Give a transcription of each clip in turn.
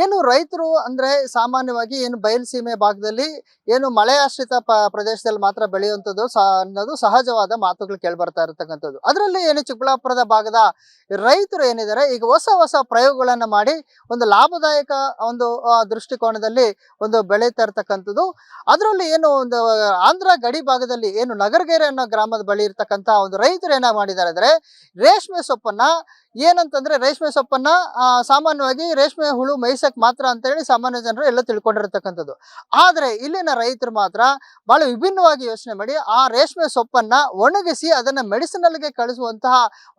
ಏನು ರೈತರು ಅಂದ್ರೆ ಸಾಮಾನ್ಯವಾಗಿ ಏನು ಬಯಲುಸೀಮೆ ಭಾಗದಲ್ಲಿ ಏನು ಮಳೆ ಆಶ್ರಿತ ಪ್ರದೇಶದಲ್ಲಿ ಮಾತ್ರ ಬೆಳೆಯುವಂಥದ್ದು ಅನ್ನೋದು ಸಹಜವಾದ ಮಾತುಗಳು ಕೇಳ್ಬರ್ತಾ ಇರತಕ್ಕಂಥದ್ದು. ಅದರಲ್ಲಿ ಏನು ಚಿಕ್ಕಬಳ್ಳಾಪುರದ ಭಾಗದ ರೈತರು ಏನಿದ್ದಾರೆ ಈಗ ಹೊಸ ಹೊಸ ಪ್ರಯೋಗಗಳನ್ನ ಮಾಡಿ ಒಂದು ಲಾಭದಾಯಕ ಒಂದು ದೃಷ್ಟಿಕೋನದಲ್ಲಿ ಒಂದು ಬೆಳೀತಾ ಇರ್ತಕ್ಕಂಥದ್ದು. ಅದರಲ್ಲಿ ಏನು ಒಂದು ಆಂಧ್ರ ಗಡಿ ಭಾಗದಲ್ಲಿ ಏನು ನಗರಗೆರೆ ಅನ್ನೋ ಗ್ರಾಮದ ಬಳಿ ಇರ್ತಕ್ಕಂಥ ಒಂದು ರೈತರು ಏನ ಮಾಡಿದ್ದಾರೆ ಅಂದ್ರೆ ರೇಷ್ಮೆ ಸೊಪ್ಪನ್ನ ಏನಂತಂದ್ರೆ ರೇಷ್ಮೆ ಸೊಪ್ಪನ್ನ ಸಾಮಾನ್ಯವಾಗಿ ರೇಷ್ಮೆ ಹುಳು ಮೇಯ್ಸಕ್ ಮಾತ್ರ ಅಂತ ಹೇಳಿ ಸಾಮಾನ್ಯ ಜನರು ಎಲ್ಲ ತಿಳ್ಕೊಂಡಿರ್ತಕ್ಕಂಥದ್ದು. ಆದ್ರೆ ಇಲ್ಲಿನ ರೈತರು ಮಾತ್ರ ಬಹಳ ವಿಭಿನ್ನವಾಗಿ ಯೋಚನೆ ಮಾಡಿ ಆ ರೇಷ್ಮೆ ಸೊಪ್ಪನ್ನ ಒಣಗಿಸಿ ಅದನ್ನ ಮೆಡಿಸಿನಲ್ಗೆ ಕಳಿಸುವಂತಹ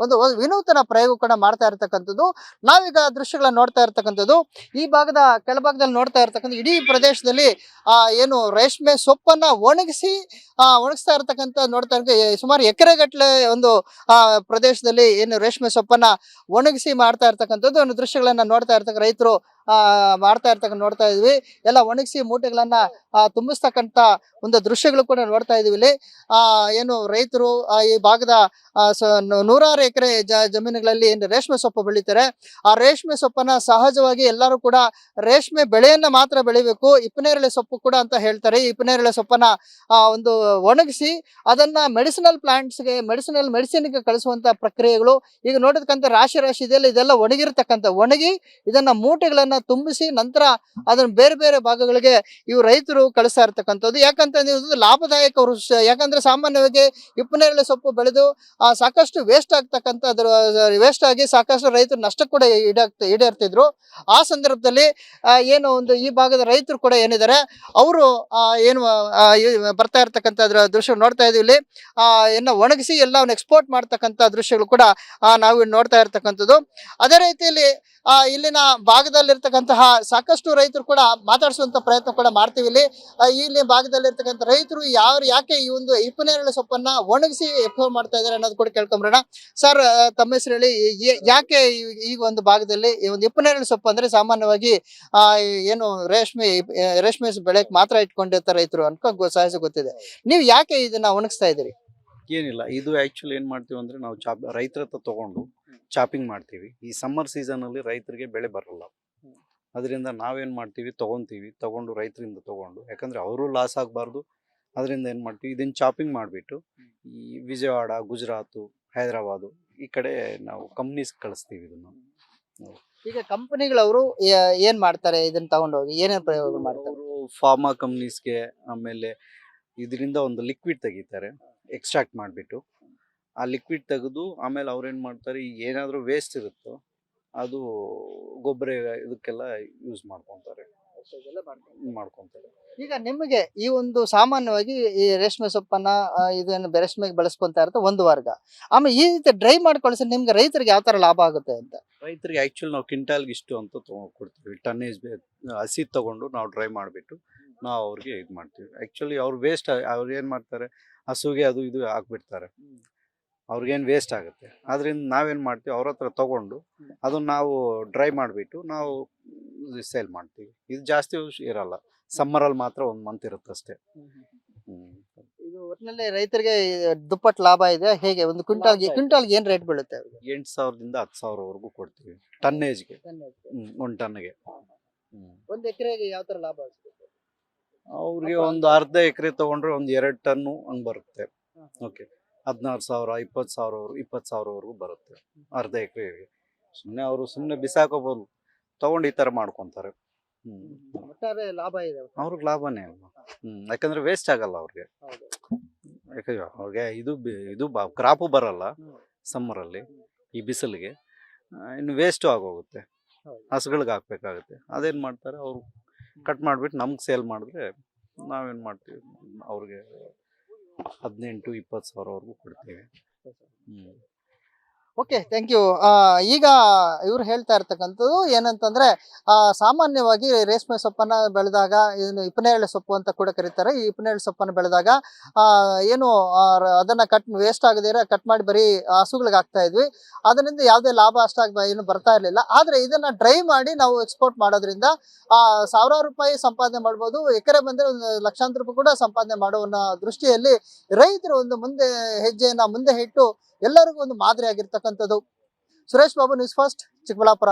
ಒಂದು ವಿನೂತನ ಪ್ರಯೋಗ ಕೂಡ ಮಾಡ್ತಾ ಇರ್ತಕ್ಕಂಥದ್ದು. ನಾವೀಗ ದೃಶ್ಯಗಳನ್ನ ನೋಡ್ತಾ ಇರ್ತಕ್ಕಂಥದ್ದು ಈ ಭಾಗದ ಕೆಳಭಾಗದಲ್ಲಿ ನೋಡ್ತಾ ಇರ್ತಕ್ಕಂಥ ಇಡೀ ಪ್ರದೇಶದಲ್ಲಿ ಏನು ರೇಷ್ಮೆ ಸೊಪ್ಪನ್ನ ಒಣಗಿಸ್ತಾ ಇರ್ತಕ್ಕಂಥ ನೋಡ್ತಾ ಸುಮಾರು ಎಕರೆಗಟ್ಟಲೆ ಒಂದು ಪ್ರದೇಶದಲ್ಲಿ ಏನು ರೇಷ್ಮೆ ಸೊಪ್ಪನ್ನ ಒಣಗಿಸಿ ಮಾಡ್ತಾ ಇರ್ತಕ್ಕಂಥದ್ದು ಒಂದು ದೃಶ್ಯಗಳನ್ನ ನೋಡ್ತಾ ಇರ್ತಕ್ಕ ರೈತರು ನೋಡ್ತಾ ಇದ್ವಿ. ಎಲ್ಲ ಒಣಗಿಸಿ ಮೂಟೆಗಳನ್ನ ತುಂಬಿಸ್ತಕ್ಕಂಥ ಒಂದು ದೃಶ್ಯಗಳು ಕೂಡ ನೋಡ್ತಾ ಇದೀವಿ. ಇಲ್ಲಿ ಏನು ರೈತರು ಈ ಭಾಗದ ನೂರಾರು ಎಕರೆ ಜಮೀನುಗಳಲ್ಲಿ ಏನು ರೇಷ್ಮೆ ಸೊಪ್ಪು ಬೆಳೀತಾರೆ. ಆ ರೇಷ್ಮೆ ಸೊಪ್ಪನ್ನ ಸಹಜವಾಗಿ ಎಲ್ಲರೂ ಕೂಡ ರೇಷ್ಮೆ ಬೆಳೆಯನ್ನ ಮಾತ್ರ ಬೆಳಿಬೇಕು, ಇಪ್ಪನೇರಳೆ ಸೊಪ್ಪು ಕೂಡ ಅಂತ ಹೇಳ್ತಾರೆ. ಈ ಇಪ್ಪನೇರಳೆ ಸೊಪ್ಪನ್ನ ಒಂದು ಒಣಗಿಸಿ ಅದನ್ನ ಮೆಡಿಸಿನ್ಗೆ ಕಳಿಸುವಂತ ಪ್ರಕ್ರಿಯೆಗಳು ಈಗ ನೋಡೋದಕ್ಕಂತ ರಾಶಿ ಇದೆಲ್ಲ ಇದೆಲ್ಲ ಒಣಗಿ ಇದನ್ನ ಮೂಟೆಗಳನ್ನ ತುಂಬಿಸಿ ನಂತರ ಅದನ್ನ ಬೇರೆ ಬೇರೆ ಭಾಗಗಳಿಗೆ ಇವು ರೈತರು ಕಳಿಸ್ತಾ ಇರ್ತಕ್ಕಂಥದ್ದು. ಯಾಕಂತಂದ್ರೆ ಲಾಭದಾಯಕ ವೃಕ್ಷ. ಯಾಕಂದ್ರೆ ಸಾಮಾನ್ಯವಾಗಿ ಇಪ್ಪನೇರಳೆ ಸೊಪ್ಪು ಬೆಳೆದು ಸಾಕಷ್ಟು ವೇಸ್ಟ್ ಆಗಿ ಸಾಕಷ್ಟು ರೈತರು ನಷ್ಟ ಕೂಡ ಈಡೇರ್ತಿದ್ರು. ಆ ಸಂದರ್ಭದಲ್ಲಿ ಏನು ಒಂದು ಈ ಭಾಗದ ರೈತರು ಕೂಡ ಏನಿದ್ದಾರೆ ಅವರು ಏನು ಬರ್ತಾ ಇರ್ತಕ್ಕಂಥ ದೃಶ್ಯ ನೋಡ್ತಾ ಇದೀವಿ. ಇಲ್ಲಿ ಒಣಗಿಸಿ ಎಲ್ಲ ಎಕ್ಸ್ಪೋರ್ಟ್ ಮಾಡ್ತಕ್ಕಂಥ ದೃಶ್ಯಗಳು ಕೂಡ ನಾವು ನೋಡ್ತಾ ಇರ್ತಕ್ಕಂಥದ್ದು. ಅದೇ ರೀತಿಯಲ್ಲಿ ಇಲ್ಲಿನ ಭಾಗದಲ್ಲಿರ್ತಕ್ಕಂತಹ ಸಾಕಷ್ಟು ರೈತರು ಕೂಡ ಮಾತಾಡಿಸುವಂತ ಪ್ರಯತ್ನ ಕೂಡ ಮಾಡ್ತೀವಿ. ಇಲ್ಲಿ ಭಾಗದಲ್ಲಿರ್ತಕ್ಕಂಥ ರೈತರು ಯಾಕೆ ಈ ಒಂದು ಇಪ್ಪನೇರಳೆ ಸೊಪ್ಪನ್ನ ಒಣಗಿಸಿ ಎಕ್ಸ್ಪೋರ್ಟ್ ಮಾಡ್ತಾ ಇದಾರೆ ಅನ್ನೋದು ಕೂಡ ಕೇಳ್ಕೊಂಬರೋಣ. ಸರ್, ತಮ್ಮ ಹೆಸರು ಹೇಳಿ. ಯಾಕೆ ಈಗ ಒಂದು ಭಾಗದಲ್ಲಿ ಈ ಒಂದು ಇಪ್ಪನೇರಳೆ ಸೊಪ್ಪು ಅಂದ್ರೆ ಸಾಮಾನ್ಯವಾಗಿ ಏನು ರೇಷ್ಮೆ ಬೆಳೆಗೆ ಮಾತ್ರ ಇಟ್ಕೊಂಡಿರ್ತಾರೆ ರೈತರು ಅನ್ಕೋ ಸಹಜ ಗೊತ್ತಿದೆ. ನೀವು ಯಾಕೆ ಇದನ್ನ ಒಣಗಿಸ್ತಾ ಇದ್ದೀರಿ? ಏನಿಲ್ಲ, ಇದು ಆಕ್ಚುಲಿ ಏನ್ ಮಾಡ್ತೀವಿ ಅಂದ್ರೆ ನಾವು ರೈತರ ಹತ್ರ ತಗೊಂಡು ಚಾಪಿಂಗ್ ಮಾಡ್ತೀವಿ. ಈ ಸಮ್ಮರ್ ಸೀಸನ್ ಅಲ್ಲಿ ರೈತರಿಗೆ ಬೆಳೆ ಬರಲ್ಲ. ಅದರಿಂದ ನಾವೇನ್ ಮಾಡ್ತೀವಿ, ತಗೊಂಡು ರೈತರಿಂದ ತಗೊಂಡು, ಯಾಕಂದ್ರೆ ಅವರು ಲಾಸ್ ಆಗಬಾರ್ದು. ಅದರಿಂದ ಏನ್ ಮಾಡ್ತೀವಿ, ಇದನ್ನ ಚಾಪಿಂಗ್ ಮಾಡಿಬಿಟ್ಟು ಈ ವಿಜಯವಾಡ, ಗುಜರಾತ್, ಹೈದರಾಬಾದ್ ಈ ಕಡೆ ನಾವು ಕಂಪ್ನೀಸ್ ಕಳಿಸ್ತೀವಿ ಇದನ್ನು. ಈಗ ಕಂಪನಿಗಳವರು ಏನ್ ಮಾಡ್ತಾರೆ ಇದನ್ನ ತಗೊಂಡೋಗಿ ಏನೇನ್ ಪ್ರಯೋಗ ಮಾಡ್ತಾರೆ? ಫಾರ್ಮಾ ಕಂಪ್ನೀಸ್ಗೆ ಆಮೇಲೆ ಇದರಿಂದ ಒಂದು ಲಿಕ್ವಿಡ್ ತೆಗಿತಾರೆ, ಎಕ್ಸ್ಟ್ರಾಕ್ಟ್ ಮಾಡಿಬಿಟ್ಟು. ಆ ಲಿಕ್ವಿಡ್ ತೆಗೆದು ಆಮೇಲೆ ಅವ್ರೇನು ಮಾಡ್ತಾರೆ, ಈಗ ಏನಾದರೂ ವೇಸ್ಟ್ ಇರುತ್ತೋ ಅದು ಗೊಬ್ಬರ ಇದಕ್ಕೆಲ್ಲ ಯೂಸ್ ಮಾಡ್ಕೊತಾರೆ. ಈಗ ನಿಮಗೆ ಈ ಒಂದು ಸಾಮಾನ್ಯವಾಗಿ ಈ ರೇಷ್ಮೆ ಸೊಪ್ಪನ್ನ ಇದನ್ನು ರೇಷ್ಮೆಗೆ ಬಳಸ್ಕೊಂತ ಇರುತ್ತೆ ಒಂದು ವರ್ಗ. ಆಮೇಲೆ ಈ ರೀತಿ ಡ್ರೈ ಮಾಡ್ಕೊಳ್ಸಿ ನಿಮ್ಗೆ ರೈತರಿಗೆ ಯಾವ ತರ ಲಾಭ ಆಗುತ್ತೆ ಅಂತ? ರೈತರಿಗೆ ಆಕ್ಚುಲಿ ನಾವು ಕ್ವಿಂಟಾಲ್ಗೆ ಇಷ್ಟು ಅಂತ ಕೊಡ್ತೀವಿ. ಟನ್ನೇಜ್ ಹಸಿ ತಗೊಂಡು ನಾವು ಡ್ರೈ ಮಾಡಿಬಿಟ್ಟು ನಾವು ಅವ್ರಿಗೆ ಇದು ಮಾಡ್ತೀವಿ. ಆಕ್ಚುಲಿ ಅವ್ರು ವೇಸ್ಟ್ ಅವ್ರು ಏನು ಮಾಡ್ತಾರೆ, ಹಸುಗೆ ಅದು ಇದು ಹಾಕ್ಬಿಡ್ತಾರೆ, ಅವ್ರಿಗೇನು ವೇಸ್ಟ್ ಆಗುತ್ತೆ. ಅದರಿಂದ ನಾವೇನು ಮಾಡ್ತೀವಿ, ಅವ್ರ ಹತ್ರ ತಗೊಂಡು ಅದನ್ನ ನಾವು ಡ್ರೈ ಮಾಡಿಬಿಟ್ಟು ನಾವು ಸೇಲ್ ಮಾಡ್ತೀವಿ. ಇದು ಜಾಸ್ತಿ ಇರಲ್ಲ, ಸಮ್ಮರಲ್ಲಿ ಮಾತ್ರ 1 ಮಂತ್ ಇರುತ್ತೆ ಅಷ್ಟೇ. ಇದು ಒಟ್ಟಿನಲ್ಲಿ ರೈತರಿಗೆ ದುಪ್ಪಟ್ಟು ಲಾಭ ಇದೆ. ಹೇಗೆ ಒಂದು ಕ್ವಿಂಟಾಲ್ಗೆ ಏನ್ ರೇಟ್ ಬೀಳುತ್ತೆ? 8,000ದಿಂದ 10,000ವರೆಗೂ ಕೊಡ್ತೀವಿ ಟನ್ನೇಜ್ಗೆ. 1 ಟನ್ಗೆ. ಒಂದು ಎಕರೆಗೆ ಯಾವ ತರ ಲಾಭ ಆಗುತ್ತೆ? ಅವ್ರಿಗೆ ಒಂದು ಅರ್ಧ ಎಕರೆ ತಗೊಂಡ್ರೆ ಒಂದು 2 ಟನ್ನು ಹಂಗೆ ಬರುತ್ತೆ. ಓಕೆ, 16,000, 20,000ವರೆಗೂ ಬರುತ್ತೆ ಅರ್ಧ ಎಕರೆಗೆ. ಸುಮ್ಮನೆ ಬಿಸಾಕೋಬಹುದು, ತಗೊಂಡು ಈ ತರ ಮಾಡ್ಕೊಂತಾರೆ. ಲಾಭ ಇದೆ ಅವ್ರಿಗೆ, ಲಾಭನೇ ಅಲ್ವಾ. ಯಾಕಂದ್ರೆ ವೇಸ್ಟ್ ಆಗಲ್ಲ ಅವ್ರಿಗೆ. ಯಾಕಂದ್ರೆ ಅವ್ರಿಗೆ ಇದು ಕ್ರಾಪು ಬರಲ್ಲ ಸಮ್ಮರಲ್ಲಿ ಈ ಬಿಸಿಲಿಗೆ, ಇನ್ನು ವೇಸ್ಟು ಆಗೋಗುತ್ತೆ, ಹಸುಗಳಿಗೆ ಹಾಕ್ಬೇಕಾಗುತ್ತೆ. ಅದೇನ್ ಮಾಡ್ತಾರೆ, ಅವ್ರು ಕಟ್ ಮಾಡಿಬಿಟ್ಟು ನಮ್ಗೆ ಸೇಲ್ ಮಾಡಿದ್ರೆ ನಾವೇನು ಮಾಡ್ತೀವಿ, ಅವ್ರಿಗೆ 18,000-20,000 ವರೆಗೂ ಕೊಡ್ತೀವಿ. Okay, thank you. ಈಗ ಇವ್ರು ಹೇಳ್ತಾ ಇರ್ತಕ್ಕಂಥದ್ದು ಏನಂತಂದ್ರೆ ಸಾಮಾನ್ಯವಾಗಿ ರೇಷ್ಮೆ ಸೊಪ್ಪನ್ನ ಬೆಳೆದಾಗ ಇದನ್ನು ಇಪ್ಪನೇರಳೆ ಸೊಪ್ಪು ಅಂತ ಕೂಡ ಕರೀತಾರೆ. ಈ ಇಪ್ಪನೇರಳೆ ಸೊಪ್ಪನ್ನು ಬೆಳೆದಾಗ ಏನು ಅದನ್ನ ವೇಸ್ಟ್ ಆಗದಿರ ಕಟ್ ಮಾಡಿ ಬರೀ ಹಸುಗಳಿಗೆ ಹಾಕ್ತಾ ಇದ್ವಿ. ಅದರಿಂದ ಯಾವುದೇ ಲಾಭ ಅಷ್ಟಾಗಿ ಏನು ಬರ್ತಾ ಇರಲಿಲ್ಲ. ಆದ್ರೆ ಇದನ್ನ ಡ್ರೈ ಮಾಡಿ ನಾವು ಎಕ್ಸ್ಪೋರ್ಟ್ ಮಾಡೋದ್ರಿಂದ ಸಾವಿರಾರು ರೂಪಾಯಿ ಸಂಪಾದನೆ ಮಾಡ್ಬೋದು. ಎಕರೆ ಬಂದ್ರೆ ಒಂದು ಲಕ್ಷಾಂತರ ರೂಪಾಯಿ ಕೂಡ ಸಂಪಾದನೆ ಮಾಡುವ ದೃಷ್ಟಿಯಲ್ಲಿ ರೈತರು ಒಂದು ಹೆಜ್ಜೆಯನ್ನ ಮುಂದೆ ಇಟ್ಟು ಎಲ್ಲರಿಗೂ ಒಂದು ಮಾದರಿ ಆಗಿರ್ತಕ್ಕಂಥದ್ದು. Suresh Babu, news first, Chikkaballapur.